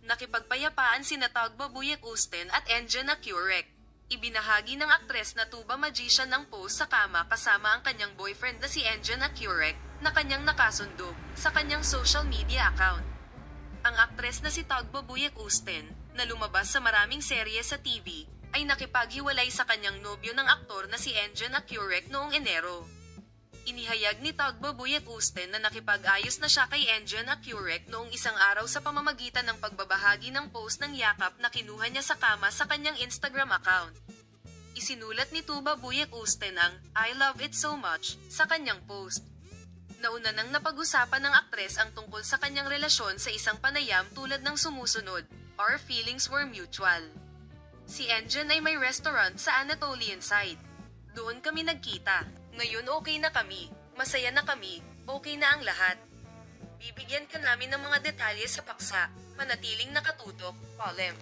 Nakipagpayapaan sina Tagba Buyak-Usten at Enjana Curek. Ibinahagi ng aktres na tuba magician ng post sa kama kasama ang kanyang boyfriend na si Enjana Curek, na kanyang nakasundo, sa kanyang social media account. Ang aktres na si Tagba Buyak-Usten, na lumabas sa maraming serye sa TV, ay nakipaghiwalay sa kanyang nobyo ng aktor na si Enjana Curek noong Enero. Inihayag ni Tagba Buyak-Usten na nakipag-ayos na siya kay Enjana Curek noong isang araw sa pamamagitan ng pagbabahagi ng post ng yakap na kinuha niya sa kama sa kanyang Instagram account. Isinulat ni Tuba Buyak-Usten ang "I love it so much" sa kanyang post. Nauna nang napag-usapan ng aktres ang tungkol sa kanyang relasyon sa isang panayam tulad ng sumusunod, "Our feelings were mutual." Si Enjan ay may restaurant sa Anatolian side. Doon kami nagkita. Ngayon okay na kami, masaya na kami, okay na ang lahat. Bibigyan ka namin ng mga detalye sa paksa, manatiling nakatutok, Colem.